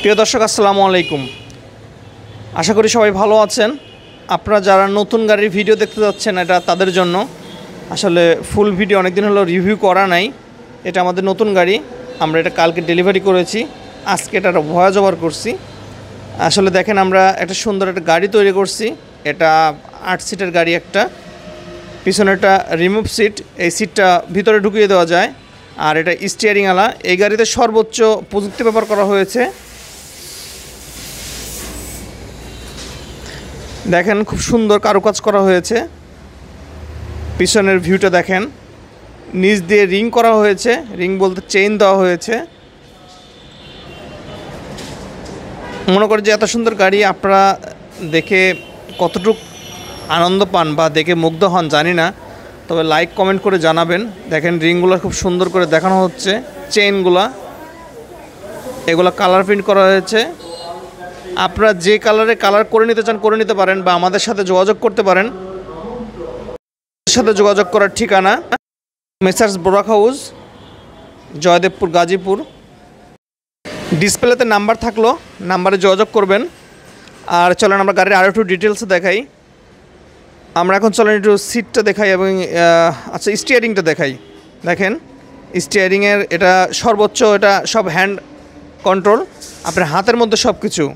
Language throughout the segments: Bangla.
প্রিয় দর্শক আসসালামু আলাইকুম। আশা করি সবাই ভালো আছেন। আপনারা যারা নতুন গাড়ির ভিডিও দেখতে যাচ্ছেন এটা তাদের জন্য। আসলে ফুল ভিডিও অনেকদিন হলো রিভিউ করা নাই। এটা আমাদের নতুন গাড়ি, আমরা এটা কালকে ডেলিভারি করেছি, আজকে এটা ভয়েস ওভার করছি। আসলে দেখেন আমরা একটা সুন্দর একটা গাড়ি তৈরি করছি। এটা 8 সিটের গাড়ি, একটা পিছনে একটা রিমুভ সিট, এই সিটটা ভিতরে ঢুকিয়ে দেওয়া যায়। আর এটা স্টিয়ারিং আলা। এই গাড়িতে সর্বোচ্চ প্রযুক্তি ব্যবহার করা হয়েছে। দেখেন খুব সুন্দর কারুকাজ করা হয়েছে। পিছনের ভিউটা দেখেন, নিচ দিয়ে রিং করা হয়েছে, রিং বলতে চেইন দেওয়া হয়েছে। মনে করি যে এত সুন্দর গাড়ি আপনারা দেখে কতটুকু আনন্দ পান বা দেখে মুগ্ধ হন জানি না, তবে লাইক কমেন্ট করে জানাবেন। দেখেন রিংগুলো খুব সুন্দর করে দেখানো হচ্ছে, চেইনগুলা এগুলো কালার প্রিন্ট করা হয়েছে। আপনারা যে কালারে কালার করে নিতে চান করে নিতে পারেন, বা আমাদের সাথে যোগাযোগ করতে পারেন। সাথে যোগাযোগ করার ঠিকানা মেসার্স বোরাক হাউস, জয়দেবপুর, গাজীপুর। ডিসপ্লেতে নাম্বার থাকলো, নাম্বারে যোগাযোগ করবেন। আর চলেন আমরা গাড়ির আরও একটু ডিটেলসে দেখাই। আমরা এখন চলেন একটু সিটটা দেখাই এবং আচ্ছা স্টিয়ারিংটা দেখাই। দেখেন স্টিয়ারিংয়ের এটা সর্বোচ্চ, এটা সব হ্যান্ড কন্ট্রোল, আপনার হাতের মধ্যে সব কিছু।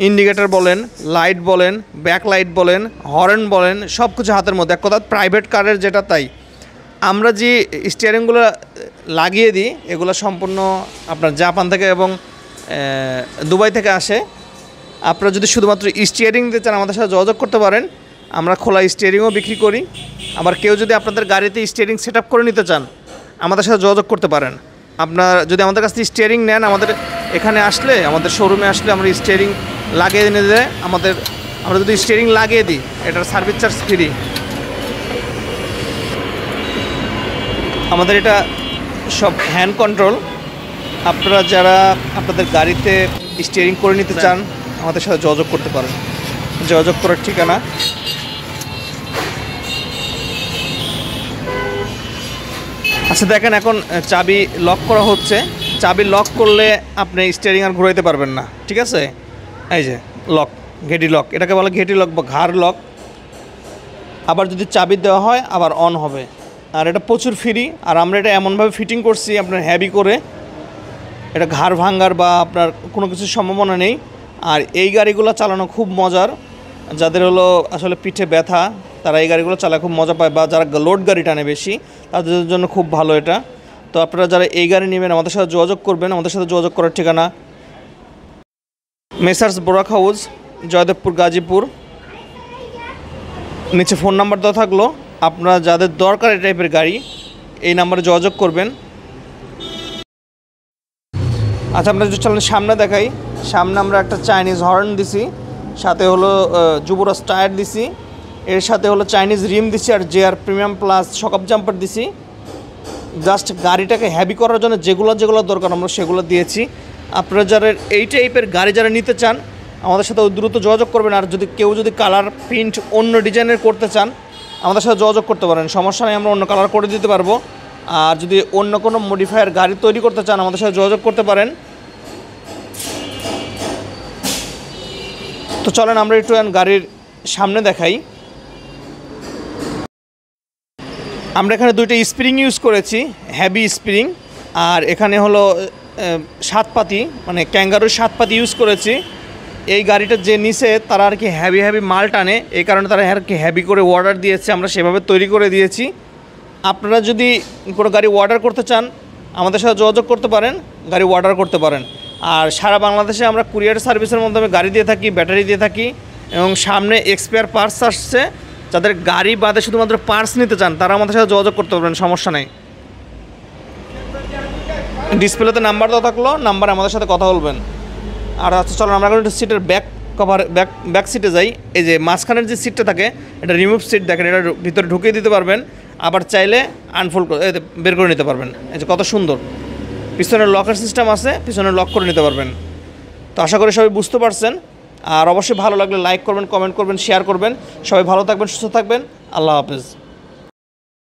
ইন্ডিকেটর বলেন, লাইট বলেন, ব্যাক লাইট বলেন, হর্ন বলেন, সব কিছু হাতের মধ্যে। এক কথা প্রাইভেট কারের যেটা তাই। আমরা যে স্টিয়ারিংগুলো লাগিয়ে দিই এগুলো সম্পূর্ণ আপনার জাপান থেকে এবং দুবাই থেকে আসে। আপনারা যদি শুধুমাত্র স্টিয়ারিং দিতে চান আমাদের সাথে যোগাযোগ করতে পারেন। আমরা খোলা স্টিয়ারিংও বিক্রি করি। আবার কেউ যদি আপনাদের গাড়িতে স্টিয়ারিং সেট আপ করে নিতে চান আমাদের সাথে যোগাযোগ করতে পারেন। আপনার যদি আমাদের কাছ থেকে স্টিয়ারিং নেন, আমাদের এখানে আসলে, আমাদের শোরুমে আসলে আমরা স্টিয়ারিং লাগিয়ে এনে দেয়। আমরা যদি স্টিয়ারিং লাগিয়ে দিই এটার সার্ভিস চার্জ ফ্রি। আমাদের এটা সব হ্যান্ড কন্ট্রোল। আপনারা যারা আপনাদের গাড়িতে স্টিয়ারিং করে নিতে চান আমাদের সাথে যোগাযোগ করতে পারেন। যোগাযোগ করার ঠিকানা আচ্ছা দেখেন এখন চাবি লক করা হচ্ছে। চাবি লক করলে আপনি স্টিয়ারিং আর ঘুরাইতে পারবেন না, ঠিক আছে? এই যে লক, ঘেটি লক, এটাকে বলে ঘেটি লক বা ঘাড় লক। আবার যদি চাবি দেওয়া হয় আবার অন হবে। আর এটা প্রচুর ফ্রি। আর আমরা এটা এমনভাবে ফিটিং করছি আপনার হেভি করে, এটা ঘাড় ভাঙ্গার বা আপনার কোনো কিছুর সম্ভাবনা নেই। আর এই গাড়িগুলো চালানো খুব মজার। যাদের হলো আসলে পিঠে ব্যথা তারা এই গাড়িগুলো চালায় খুব মজা পায়, বা যারা লোড গাড়ি টানে বেশি তাদের জন্য খুব ভালো এটা। তো আপনারা যারা এই গাড়ি নেবেন আমাদের সাথে যোগাযোগ করবেন। আমাদের সাথে যোগাযোগ করার ঠিকানা মেসার্স বোরাক হাউস, জয়দেবপুর, গাজীপুর। নিচে ফোন নাম্বার দেওয়া থাকলো। আপনারা যাদের দরকার এই টাইপের গাড়ি এই নাম্বারে যোগাযোগ করবেন। আচ্ছা আমরা যদি চলেন সামনে দেখাই। সামনে আমরা একটা চাইনিজ হর্ন দিছি, সাথে হলো যুবরাজ টায়ার দিছি, এর সাথে হলো চাইনিজ রিম দিছি, আর জেআর প্রিমিয়াম প্লাস শকআপ জাম্পার দিছি। জাস্ট গাড়িটাকে হ্যাভি করার জন্য যেগুলো দরকার আমরা সেগুলো দিয়েছি। আপনারা যারা এই টাইপের গাড়ি যারা নিতে চান আমাদের সাথে দ্রুত যোগাযোগ করবেন। আর যদি কেউ কালার প্রিন্ট অন্য ডিজাইনের করতে চান আমাদের সাথে যোগাযোগ করতে পারেন, সমস্যা নেই, আমরা অন্য কালার করে দিতে পারবো। আর যদি অন্য কোনো মডিফায়ার গাড়ি তৈরি করতে চান আমাদের সাথে যোগাযোগ করতে পারেন। তো চলেন আমরা একটু গাড়ির সামনে দেখাই। আমরা এখানে দুইটা স্প্রিং ইউজ করেছি, হেভি স্প্রিং। আর এখানে হলো 7 পাতি, মানে ক্যাঙ্গারুর 7 পাতি ইউজ করেছি। এই গাড়িটা যে নিচে তারা আর কি হেভি মাল টানে, এই কারণে তারা আর কি হেভি করে অর্ডার দিয়েছে, আমরা সেভাবে তৈরি করে দিয়েছি। আপনারা যদি কোনো গাড়ি অর্ডার করতে চান আমাদের সাথে যোগাযোগ করতে পারেন, গাড়ি অর্ডার করতে পারেন। আর সারা বাংলাদেশে আমরা কুরিয়ার সার্ভিসের মাধ্যমে গাড়ি দিয়ে থাকি, ব্যাটারি দিয়ে থাকি। এবং সামনে এক্সপায়ার পার্টস আসছে, যাদের গাড়ি বাদে শুধুমাত্র পার্টস নিতে চান তারা আমাদের সাথে যোগাযোগ করতে পারবেন, সমস্যা নেই। ডিসপ্লেতে নাম্বার দেওয়া থাকলো, নাম্বারে আমাদের সাথে কথা বলবেন। আর আচ্ছা চলেন আমরা একটু সিটের ব্যাক কভার ব্যাক সিটে যাই। এই যে মাঝখানের যে সিটটা থাকে এটা রিমুভ সিট, দেখেন এটা ভিতরে ঢুকিয়ে দিতে পারবেন, আবার চাইলে আনফোল্ড করে বের করে নিতে পারবেন। এই যে কত সুন্দর পিছনের লকার সিস্টেম আছে, পিছনে লক করে নিতে পারবেন। তো আশা করি সবাই বুঝতে পারছেন। আর অবশ্যই ভালো লাগলে লাইক করবেন, কমেন্ট করবেন, শেয়ার করবেন। সবাই ভালো থাকবেন, সুস্থ থাকবেন। আল্লাহ হাফেজ।